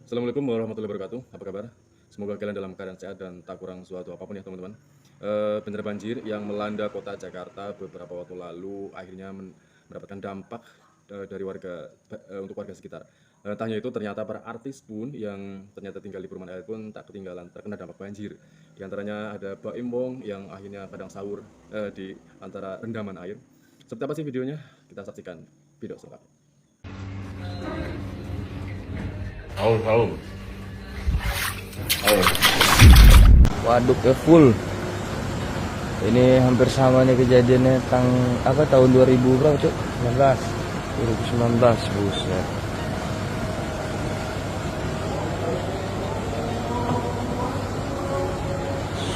Assalamualaikum warahmatullahi wabarakatuh. Apa kabar? Semoga kalian dalam keadaan sehat dan tak kurang suatu apapun ya teman-teman. Bencana banjir yang melanda kota Jakarta beberapa waktu lalu akhirnya mendapatkan dampak dari untuk warga sekitar. Tanya itu ternyata para artis pun yang ternyata tinggal di perumahan air pun tak ketinggalan terkena dampak banjir. Di antaranya ada Baim Wong yang akhirnya kadang sahur di antara rendaman air. Seperti apa sih videonya? Kita saksikan video selengkapnya. Haus. Waduknya full. Ini hampir sama nih kejadiannya tahun 2000 berapa cuk? 2019 buset.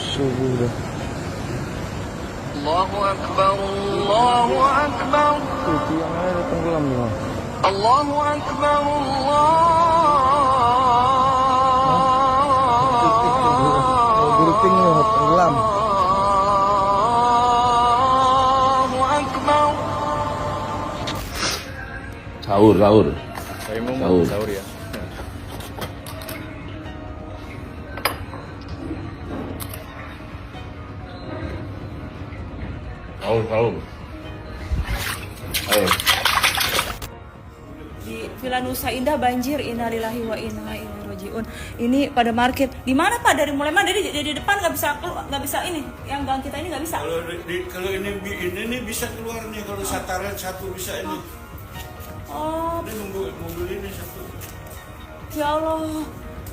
Subuh dah. Allahu Akbar, Allahu Akbar. Itu yang ada tenggelam nih Bang. Allahu Akbar, Grouping nih tenggelam. Allahu Akbar. Sahur. Saya mau Sahur. sahur ya. Sahur. Ayo. Di Villa Nusa Indah banjir, innalillahi wa inna ilaihi rajiun. Ini pada market. Di mana Pak? Dari mulai mana? Dari depan nggak bisa ini. Yang gang kita ini nggak bisa. Kalau ini bisa keluar nih, kalau sataran satu bisa ini. Oh, Ini mobil ini satu. ya Allah.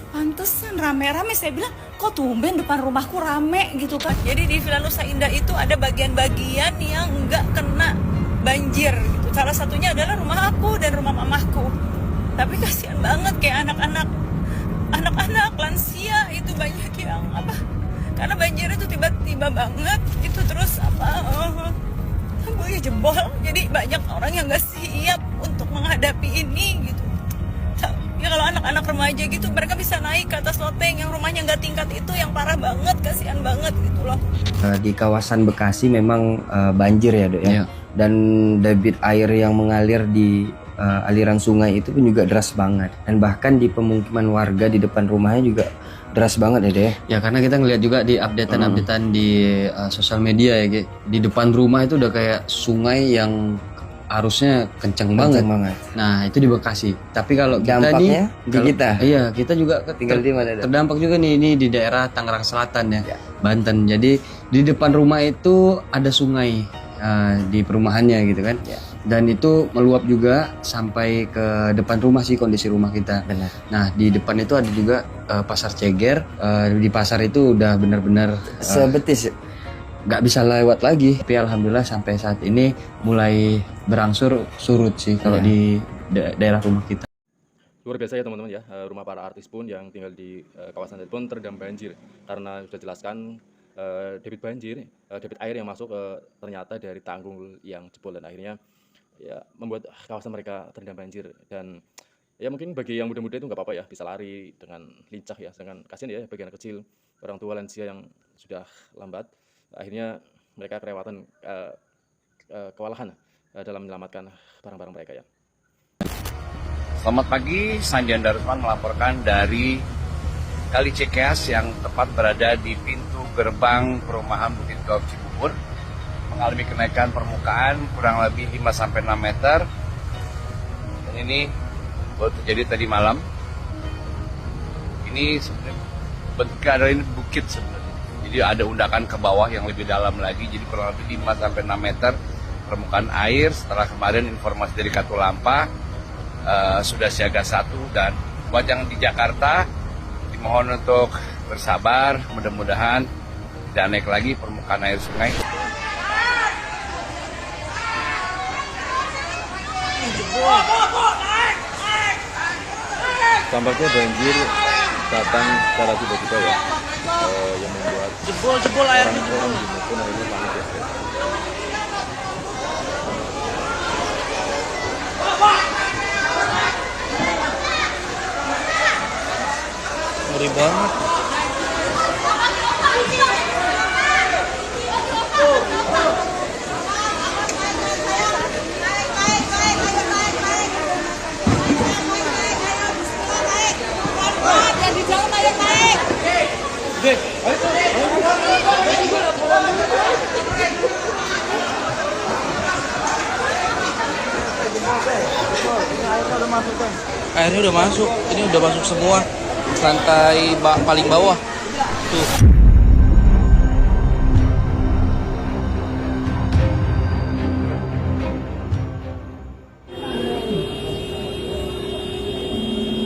Pantesan rame-rame, saya bilang kok tumben depan rumahku rame gitu kan. Jadi di Villa Nusa Indah itu ada bagian-bagian yang nggak kena banjir gitu. Salah satunya adalah rumah aku dan rumah mamahku. Tapi kasihan banget kayak anak-anak lansia itu banyak yang karena banjir itu tiba-tiba banget gitu, terus tanggulnya jebol. Jadi banyak orang yang nggak siap untuk menghadapi ini gitu. Ya kalau anak-anak remaja gitu mereka bisa naik ke atas loteng yang rumahnya nggak tingkat, itu yang parah banget, kasihan banget gitu loh. Di kawasan Bekasi memang banjir ya Dok ya. Iya. Dan debit air yang mengalir di aliran sungai itu pun juga deras banget. Dan bahkan di pemukiman warga di depan rumahnya juga deras banget ya Dok ya. Ya karena kita ngelihat juga di updatean di sosial media ya, Ge. Di depan rumah itu udah kayak sungai yang arusnya kenceng banget. Nah itu di Bekasi. Tapi kalau kita Dampaknya nih, di kita. Iya kita juga Tinggal di mana Dok? terdampak juga nih ini di daerah Tangerang Selatan ya, Banten. Jadi di depan rumah itu ada sungai di perumahannya gitu kan. Ya. Dan itu meluap juga sampai ke depan rumah sih kondisi rumah kita. Benar. Nah di depan itu ada juga pasar Ceger. Di pasar itu udah benar-benar Sebetis. nggak bisa lewat lagi. Tapi alhamdulillah sampai saat ini mulai berangsur surut sih kalau di daerah rumah kita. Luar biasa ya teman-teman ya, rumah para artis pun yang tinggal di kawasan itu pun terendam banjir. Karena sudah jelaskan debit air yang masuk ternyata dari tanggul yang jebol dan akhirnya ya membuat kawasan mereka terendam banjir. Dan ya mungkin bagi yang muda-muda itu nggak apa-apa ya, bisa lari dengan lincah ya, sedangkan kasihan ya bagian kecil, orang tua lansia yang sudah lambat, akhirnya mereka kelewatan kewalahan dalam menyelamatkan barang-barang mereka ya. Selamat pagi, Sandianda Rusman melaporkan dari Kali Cikeas yang tepat berada di pintu gerbang perumahan Bukit Gaup Cibubur, mengalami kenaikan permukaan kurang lebih 5-6 meter. Dan ini baru terjadi tadi malam. Ini sebenarnya bentuknya adalah ini bukit sebenarnya. Jadi ada undakan ke bawah yang lebih dalam lagi, jadi kurang lebih 5-6 meter permukaan air. Setelah kemarin informasi dari Katulampa sudah siaga 1, dan buat yang di Jakarta dimohon untuk bersabar, mudah-mudahan tidak naik lagi permukaan air sungai. Tampaknya banjir datang secara tiba-tiba ya, yang membuat Jebol air orang di Maupun akhirnya panik ya. Ngeri banget. Airnya udah masuk, ini udah masuk semua lantai paling bawah tuh.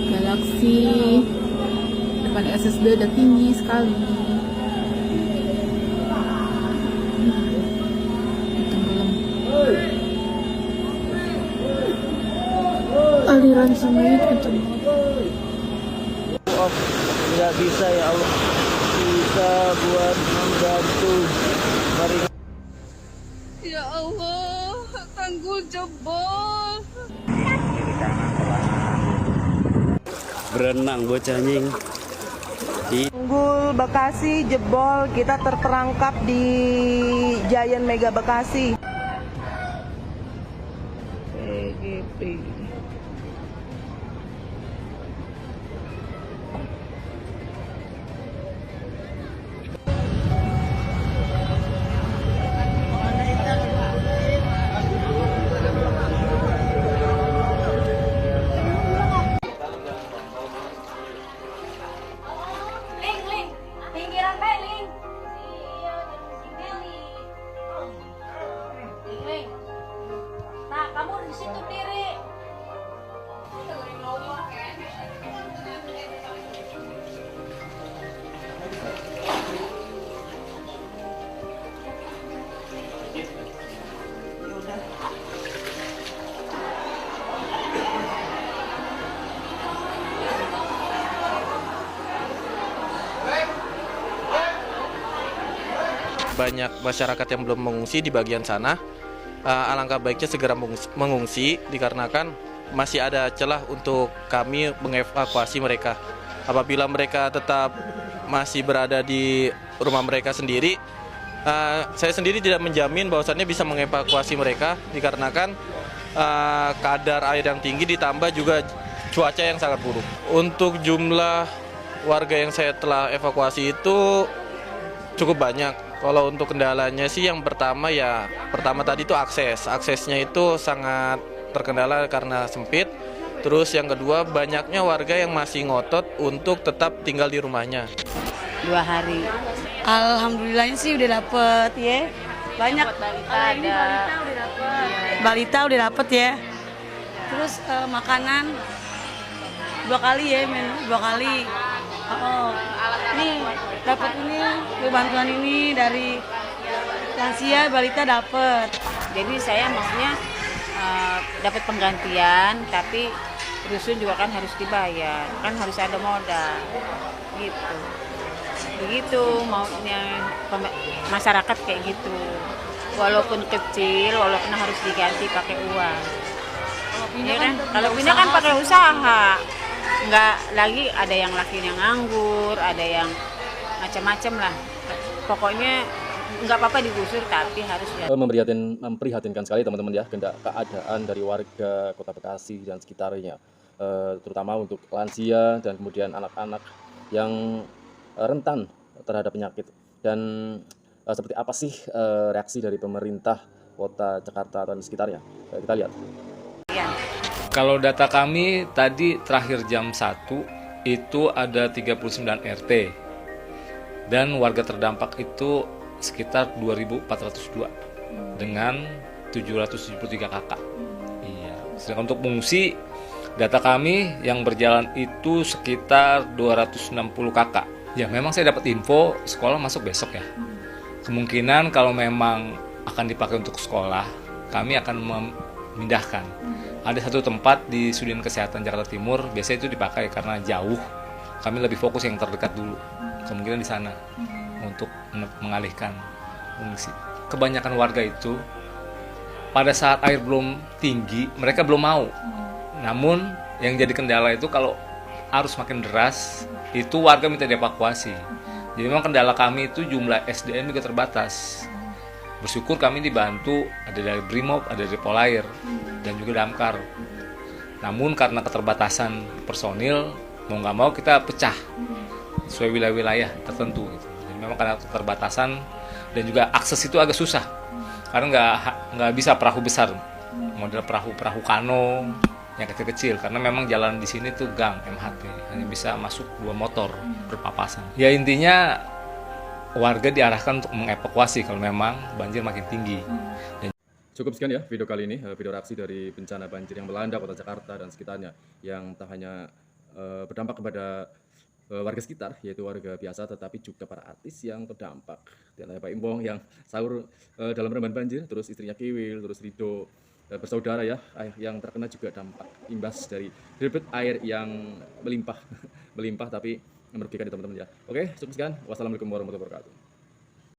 Galaxy depan SSB udah tinggi sekali. Tenggelam. Aliran sungai kenceng. Nggak bisa ya Allah, bisa buat membantu. Mari. Ya Allah, tanggul jebol. Berenang bocah nying. Tanggul Bekasi jebol, kita terperangkap di Giant Mega Bekasi. Pinggiran Beling. Nah, kamu di situ diri. Banyak masyarakat yang belum mengungsi di bagian sana. Alangkah baiknya segera mengungsi dikarenakan masih ada celah untuk kami mengevakuasi mereka. Apabila mereka tetap masih berada di rumah mereka sendiri, saya sendiri tidak menjamin bahwasannya bisa mengevakuasi mereka dikarenakan kadar air yang tinggi ditambah juga cuaca yang sangat buruk. Untuk jumlah warga yang saya telah evakuasi itu cukup banyak. Kalau untuk kendalanya sih yang pertama tadi itu aksesnya itu sangat terkendala karena sempit. Terus yang kedua banyaknya warga yang masih ngotot untuk tetap tinggal di rumahnya. 2 hari. Alhamdulillah sih udah dapet ya. Banyak balita udah dapet ya. Terus makanan 2 kali ya, 2 kali. Nih dapat ini bantuan ini dari lansia, balita dapat. Jadi saya maksudnya dapat penggantian, tapi rusun juga kan harus dibayar, kan harus ada modal, gitu. Begitu maunya masyarakat kayak gitu. Walaupun kecil, walaupun harus diganti pakai uang. Kalau pindah kan pakai usaha. Nggak lagi ada yang laki yang nganggur, ada yang macam-macam lah. Pokoknya nggak apa-apa digusur tapi harus memprihatinkan sekali teman-teman ya keadaan dari warga Kota Bekasi dan sekitarnya, terutama untuk lansia dan kemudian anak-anak yang rentan terhadap penyakit. Dan seperti apa sih reaksi dari pemerintah Kota Jakarta dan sekitarnya? Kita lihat. Kalau data kami tadi terakhir jam 1 itu ada 39 RT dan warga terdampak itu sekitar 2.402 dengan 773 kakak. Iya. Sedangkan untuk pengungsi data kami yang berjalan itu sekitar 260 kakak. Ya memang saya dapat info sekolah masuk besok ya. Kemungkinan kalau memang akan dipakai untuk sekolah, kami akan memindahkan. Ada satu tempat di Sudin Kesehatan Jakarta Timur, biasanya itu dipakai karena jauh. Kami lebih fokus yang terdekat dulu. Kemungkinan di sana untuk mengalihkan pengungsi. Kebanyakan warga itu pada saat air belum tinggi, mereka belum mau. Namun yang jadi kendala itu kalau arus makin deras, itu warga minta dievakuasi. Jadi memang kendala kami itu jumlah SDM juga terbatas. Bersyukur kami dibantu ada dari Brimob, ada dari Polair, dan juga Damkar. Namun karena keterbatasan personil, mau nggak mau kita pecah sesuai wilayah-wilayah tertentu. Jadi memang memang karena keterbatasan dan juga akses itu agak susah karena nggak bisa perahu besar, model perahu kano yang kecil-kecil karena memang jalan di sini tuh gang MHT, hanya bisa masuk 2 motor berpapasan. Ya intinya warga diarahkan untuk mengevakuasi kalau memang banjir makin tinggi. Cukup sekian ya video kali ini, video reaksi dari bencana banjir yang melanda kota Jakarta dan sekitarnya, yang tak hanya berdampak kepada warga sekitar, yaitu warga biasa, tetapi juga para artis yang terdampak. Di antaranya Pak Imbong yang sahur dalam rendam banjir, terus istrinya Kiwil, terus Rido, bersaudara ya, yang terkena juga dampak imbas dari debit air yang melimpah, melimpah tapi merugikan teman-teman ya. Oke, cukup sekian. Wassalamualaikum warahmatullahi wabarakatuh.